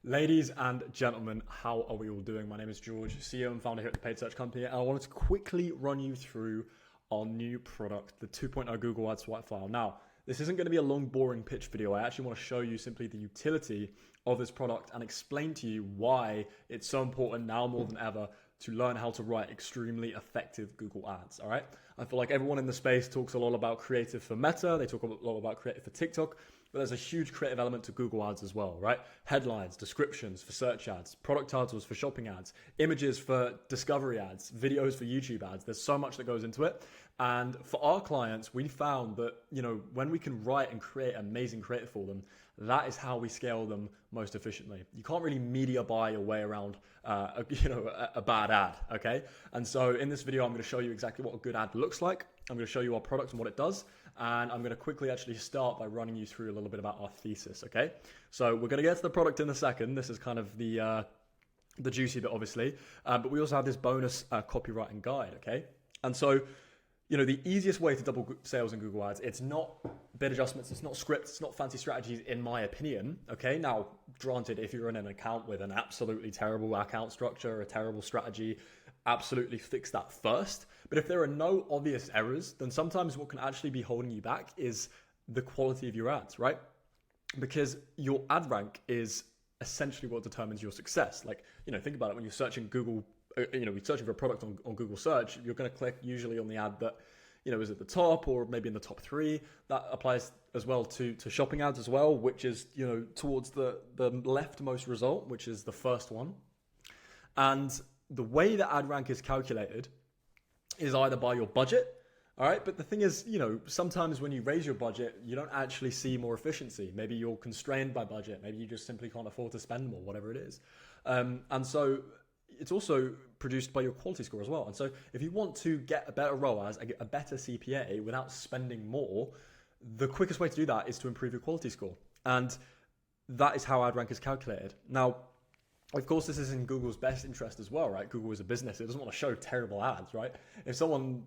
Ladies and gentlemen, how are we all doing? My name is George, CEO and founder here at the Paid Search Company, and I wanted to quickly run you through our new product, the 2.0 Google Ads swipefile. Now, this isn't going to be a long, boring pitch video. I actually want to show you simply the utility of this product and explain to you why it's so important now more than ever to learn how to write extremely effective Google Ads, all right? I feel like everyone in the space talks a lot about creative for Meta, they talk a lot about creative for TikTok, but there's a huge creative element to Google Ads as well, right? Headlines, descriptions for search ads, product titles for shopping ads, images for discovery ads, videos for YouTube ads. There's so much that goes into it. And for our clients, we found that, when we can write and create amazing creative for them, that is how we scale them most efficiently. You can't really media buy your way around a bad ad, okay? And so in this video, I'm going to show you exactly what a good ad looks like. I'm going to show you our product and what it does. And I'm going to quickly actually start by running you through a little bit about our thesis, okay? So we're going to get to the product in a second. This is kind of the juicy bit, obviously. But we also have this bonus copywriting guide, okay? And so, the easiest way to double sales in Google Ads, it's not bid adjustments, it's not scripts, it's not fancy strategies, in my opinion, okay? Now, granted, if you're in an account with an absolutely terrible account structure, a terrible strategy, absolutely fix that first. But if there are no obvious errors, then sometimes what can actually be holding you back is the quality of your ads, right? Because your ad rank is essentially what determines your success. Like, think about it when you're searching Google, we're searching for a product on Google search, you're going to click usually on the ad that, is at the top or maybe in the top 3. That applies as well to shopping ads as well, which is, towards the leftmost result, which is the first one. And the way that ad rank is calculated is either by your budget, all right? But the thing is, sometimes when you raise your budget, you don't actually see more efficiency. Maybe you're constrained by budget. Maybe you just simply can't afford to spend more, whatever it is. And so it's also produced by your quality score as well. And so if you want to get a better ROAS, a better CPA without spending more, the quickest way to do that is to improve your quality score. And that is how ad rank is calculated. Now, of course, this is in Google's best interest as well, right? Google is a business. It doesn't want to show terrible ads, right? If someone,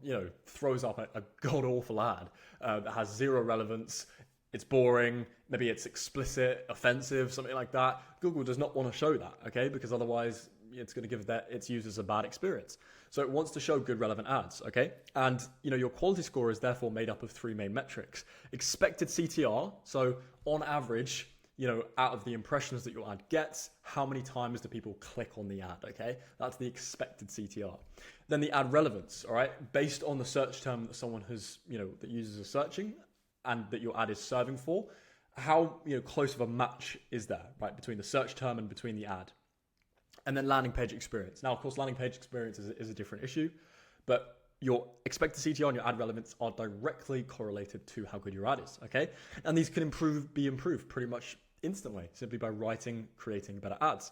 throws up a god-awful ad that has zero relevance, it's boring, maybe it's explicit, offensive, something like that, Google does not want to show that, okay? Because otherwise, it's going to give its users a bad experience. So it wants to show good, relevant ads, okay? And, your quality score is therefore made up of 3 main metrics. Expected CTR, so on average, out of the impressions that your ad gets, how many times do people click on the ad, okay? That's the expected CTR. Then the ad relevance, all right? Based on the search term that someone has, that users are searching and that your ad is serving for, how, close of a match is there, right? Between the search term and between the ad. And then landing page experience. Now, of course, landing page experience is a different issue, but your expected CTR and your ad relevance are directly correlated to how good your ad is, okay? And these can be improved pretty much instantly, simply by creating better ads.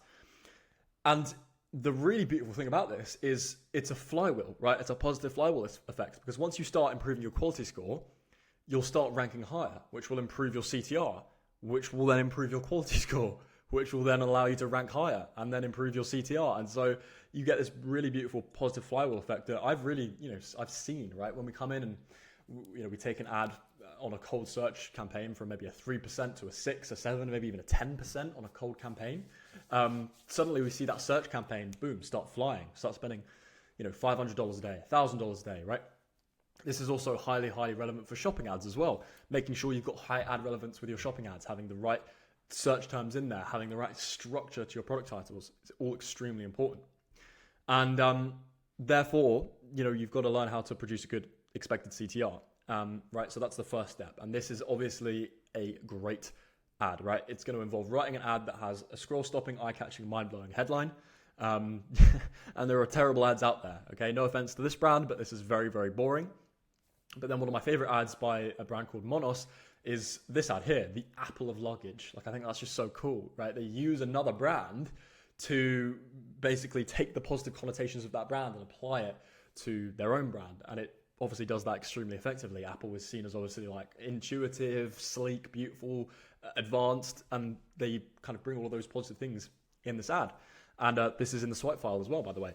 And the really beautiful thing about this is it's a flywheel, right? It's a positive flywheel effect, because once you start improving your quality score, you'll start ranking higher, which will improve your CTR, which will then improve your quality score, which will then allow you to rank higher and then improve your CTR. And so you get this really beautiful positive flywheel effect that I've really, I've seen, right? When we come in and, we take an ad on a cold search campaign from maybe a 3% to a 6, a 7, maybe even a 10% on a cold campaign. Suddenly we see that search campaign, boom, start flying, start spending, $500 a day, $1,000 a day, right? This is also highly, highly relevant for shopping ads as well. Making sure you've got high ad relevance with your shopping ads, having the right search terms in there, having the right structure to your product titles. It's all extremely important. And therefore, you've got to learn how to produce a good expected CTR. Right, so that's the first step. And this is obviously a great ad, right? It's going to involve writing an ad that has a scroll-stopping, eye-catching, mind-blowing headline. And there are terrible ads out there, okay? No offense to this brand, but this is very, very boring. But then one of my favorite ads by a brand called Monos is this ad here, the Apple of luggage. Like, I think that's just so cool, right? They use another brand to basically take the positive connotations of that brand and apply it to their own brand. And it obviously does that extremely effectively. Apple is seen as obviously like intuitive, sleek, beautiful, advanced, and they kind of bring all of those positive things in this ad. And this is in the swipe file as well, by the way.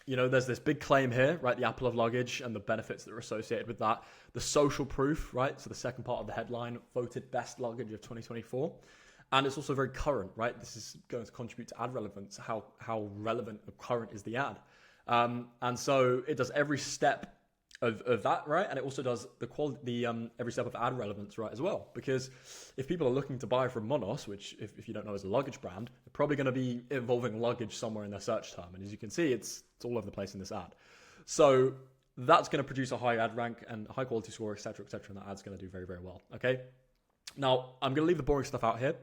There's this big claim here, right? The Apple of luggage and the benefits that are associated with that. The social proof, right? So the second part of the headline, voted best luggage of 2024. And it's also very current, right? This is going to contribute to ad relevance. How relevant or current is the ad? And so it does every step of that, right? And it also does the quality, every step of ad relevance, right, as well. Because if people are looking to buy from Monos, which if you don't know is a luggage brand, they're probably going to be involving luggage somewhere in their search term. And as you can see, it's all over the place in this ad. So that's going to produce a high ad rank and high quality score, etc., etc. And that ad's going to do very, very well. Okay. Now I'm going to leave the boring stuff out here.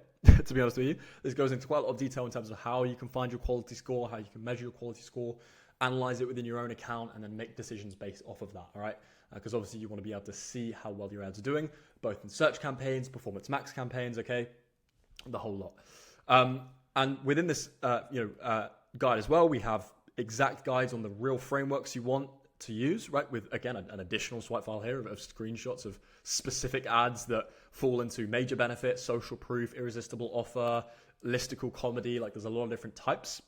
To be honest with you, this goes into quite a lot of detail in terms of how you can find your quality score, how you can measure your quality score, analyze it within your own account, and then make decisions based off of that, all right? Because obviously you want to be able to see how well your ads are doing, both in search campaigns, performance max campaigns, okay? The whole lot. And within this guide as well, we have exact guides on the real frameworks you want to use, right? With, again, an additional swipe file here of screenshots of specific ads that fall into major benefit, social proof, irresistible offer, listicle comedy, like there's a lot of different types.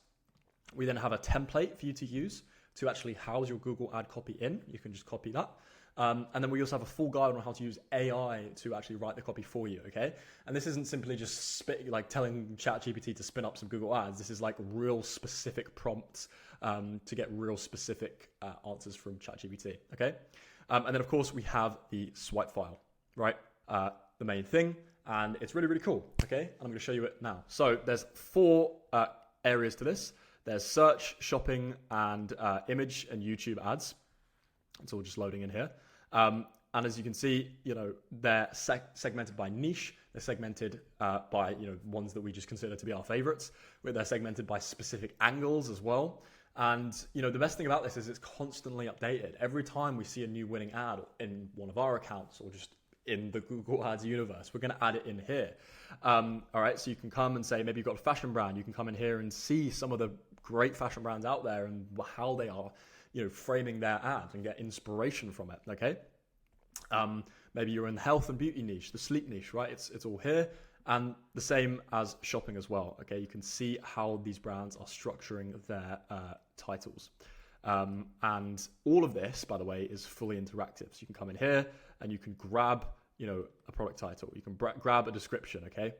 We then have a template for you to use to actually house your Google ad copy in. You can just copy that. And then we also have a full guide on how to use AI to actually write the copy for you, okay? And this isn't simply just telling ChatGPT to spin up some Google ads. This is like real specific prompts to get real specific answers from ChatGPT, okay? And then, of course, we have the swipe file, right? The main thing, and it's really, really cool, okay? And I'm going to show you it now. So there's 4 areas to this. There's search, shopping, and image and YouTube ads. It's all just loading in here. And as you can see, they're segmented by niche. They're segmented by, ones that we just consider to be our favorites. They're segmented by specific angles as well. And, the best thing about this is it's constantly updated. Every time we see a new winning ad in one of our accounts or just in the Google Ads universe, we're going to add it in here. All right, so you can come and say, maybe you've got a fashion brand. You can come in here and see some of the great fashion brands out there and how they are, framing their ads and get inspiration from it, okay? Maybe you're in the health and beauty niche, the sleep niche, right? It's all here. And the same as shopping as well, okay? You can see how these brands are structuring their titles. And all of this, by the way, is fully interactive. So you can come in here and you can grab, a product title. You can grab a description, okay?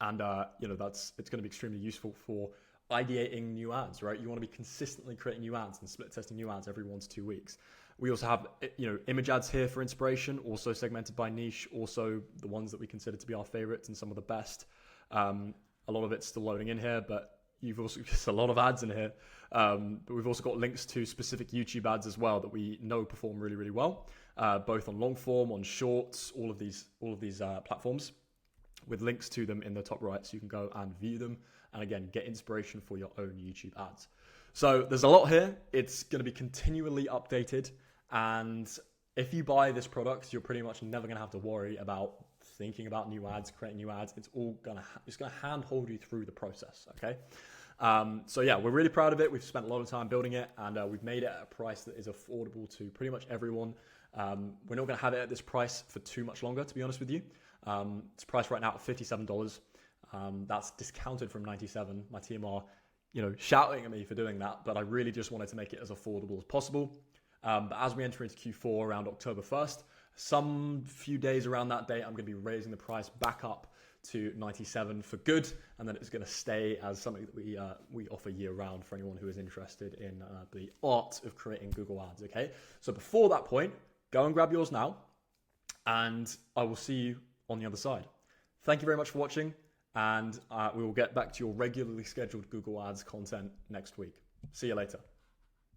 And, it's going to be extremely useful for ideating new ads, right? You want to be consistently creating new ads and split testing new ads every 1 to 2 weeks. We also have, image ads here for inspiration, also segmented by niche, also the ones that we consider to be our favorites and some of the best. A lot of it's still loading in here, but you've also, there's a lot of ads in here. But we've also got links to specific YouTube ads as well that we know perform really, really well, both on long form, on shorts, all of these platforms, with links to them in the top right, so you can go and view them and again get inspiration for your own YouTube ads. So there's a lot here. It's going to be continually updated, and if you buy this product, you're pretty much never going to have to worry about thinking about new ads, creating new ads. It's all going to handhold you through the process, okay? So yeah, we're really proud of it. We've spent a lot of time building it, and we've made it at a price that is affordable to pretty much everyone. We're not going to have it at this price for too much longer, to be honest with you. It's priced right now at $57. That's discounted from $97. My team are, shouting at me for doing that, but I really just wanted to make it as affordable as possible. But as we enter into Q4 around October 1st, some few days around that date, I'm going to be raising the price back up to $97 for good, and then it's going to stay as something that we offer year round for anyone who is interested in the art of creating Google Ads. Okay, so before that point, go and grab yours now, and I will see you on the other side. Thank you very much for watching, and we will get back to your regularly scheduled Google Ads content next week. See you later.